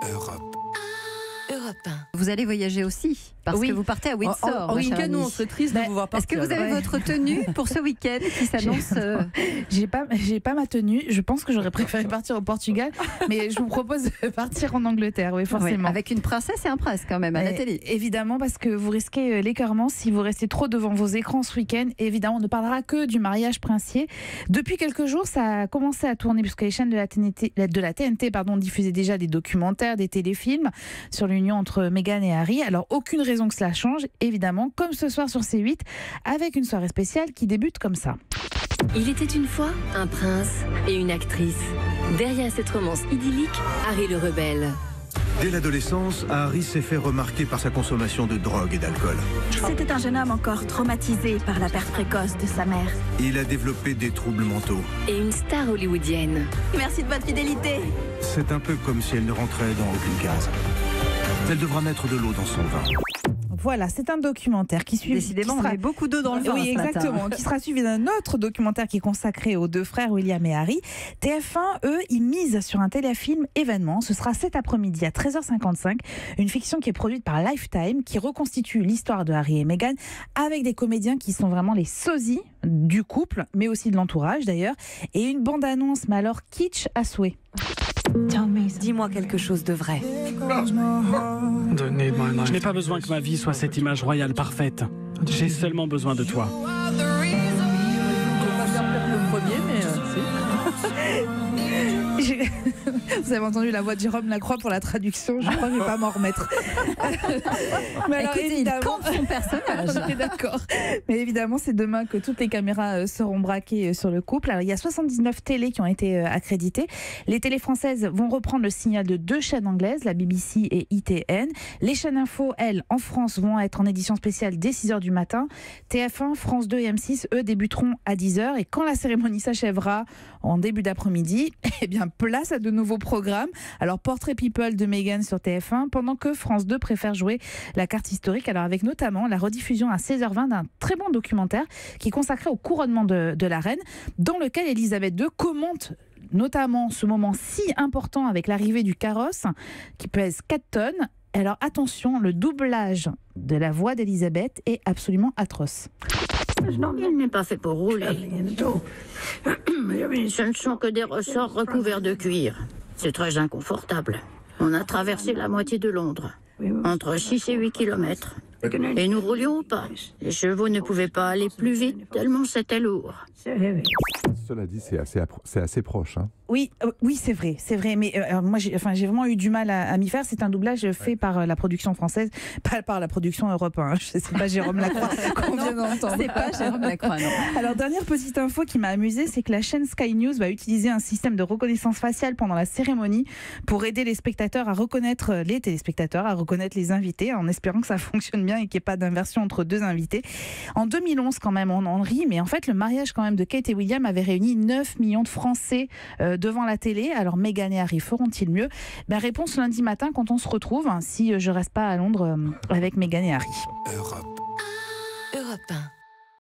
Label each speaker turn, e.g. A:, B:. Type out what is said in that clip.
A: Europe.
B: Europe 1.
C: Vous allez voyager aussi, parce que vous partez à Windsor.
D: En
C: ma chère
D: week-end, nous,
C: amie.
D: on serait triste de vous voir
C: Est-ce
D: partir.
C: que vous avez votre tenue pour ce week-end qui s'annonce
E: J'ai pas ma tenue. Je pense que j'aurais préféré partir au Portugal, mais je vous propose de partir en Angleterre, oui, forcément.
C: Oui, avec une princesse et un prince quand même à la télé.
E: Évidemment, parce que vous risquez l'écœurement si vous restez trop devant vos écrans ce week-end. Évidemment, on ne parlera que du mariage princier. Depuis quelques jours, ça a commencé à tourner, puisque les chaînes de la TNT diffusaient déjà des documentaires, des téléfilms sur l'union entre Meghan et Harry. Alors, aucune raison que cela change, évidemment, comme ce soir sur C8, avec une soirée spéciale qui débute comme ça.
B: Il était une fois un prince et une actrice. Derrière cette romance idyllique, Harry le rebelle.
F: Dès l'adolescence, Harry s'est fait remarquer par sa consommation de drogue et d'alcool.
G: C'était un jeune homme encore traumatisé par la perte précoce de sa mère.
F: Il a développé des troubles mentaux.
B: Et une star hollywoodienne.
G: Merci de votre fidélité.
F: C'est un peu comme si elle ne rentrait dans aucune case. Elle devra mettre de l'eau dans son vin.
E: Voilà, c'est un documentaire qui suit.
C: Décidément, on met beaucoup d'eau dans le vin.
E: Oui,
C: ce
E: exactement.
C: matin.
E: Qui sera suivi d'un autre documentaire qui est consacré aux deux frères William et Harry. TF1, eux, ils misent sur un téléfilm événement. Ce sera cet après-midi à 13h55. Une fiction qui est produite par Lifetime, qui reconstitue l'histoire de Harry et Meghan avec des comédiens qui sont vraiment les sosies du couple, mais aussi de l'entourage d'ailleurs. Et une bande-annonce, mais alors kitsch à souhait.
G: Dis-moi quelque chose de vrai.
H: Je n'ai pas besoin que ma vie soit cette image royale parfaite. J'ai seulement besoin de toi.
D: Je vais pas bien faire le premier, mais
E: Vous avez entendu la voix de Jérôme Lacroix pour la traduction. Je crois que je ne vais pas m'en remettre. Mais alors,
C: Écoutez, il campe son personnage.
E: On est d'accord. Mais évidemment, c'est demain que toutes les caméras seront braquées sur le couple. Alors, il y a 79 télés qui ont été accréditées. Les télés françaises vont reprendre le signal de deux chaînes anglaises, la BBC et ITN. Les chaînes info, elles, en France, vont être en édition spéciale dès 6h du matin. TF1, France 2 et M6, eux, débuteront à 10h. Et quand la cérémonie s'achèvera en début d'après-midi, eh bien, place à de nouveaux programmes. Alors, Portrait People de Meghan sur TF1, pendant que France 2 préfère jouer la carte historique. Alors, avec notamment la rediffusion à 16h20 d'un très bon documentaire qui est consacré au couronnement de la reine, dans lequel Elisabeth II commente notamment ce moment si important avec l'arrivée du carrosse qui pèse 4 tonnes. Alors, attention, le doublage de la voix d'Elisabeth est absolument atroce.
I: Il n'est pas fait pour rouler. Ce ne sont que des ressorts recouverts de cuir. C'est très inconfortable. On a traversé la moitié de Londres, entre 6 et 8 kilomètres. Et nous roulions au pas. Les chevaux ne pouvaient pas aller plus vite, tellement c'était lourd.
J: Cela dit, c'est assez proche. Hein.
E: Oui, c'est vrai. Mais moi, j'ai vraiment eu du mal à m'y faire. C'est un doublage fait par la production française, pas par la production Europe 1. C'est pas Jérôme Lacroix qu'on vient d'entendre.
C: C'est pas Jérôme Lacroix, non.
E: Alors, dernière petite info qui m'a amusée, c'est que la chaîne Sky News va utiliser un système de reconnaissance faciale pendant la cérémonie pour aider les téléspectateurs à reconnaître les invités, en espérant que ça fonctionne bien et qu'il n'y ait pas d'inversion entre deux invités. En 2011, quand même, on en rit, mais en fait, le mariage quand même de Kate et William avait réuni 9 millions de Français devant la télé. Alors, Meghan et Harry feront-ils mieux ? Réponse lundi matin quand on se retrouve, si je reste pas à Londres avec Meghan et Harry.
A: Europe.
B: Europe 1.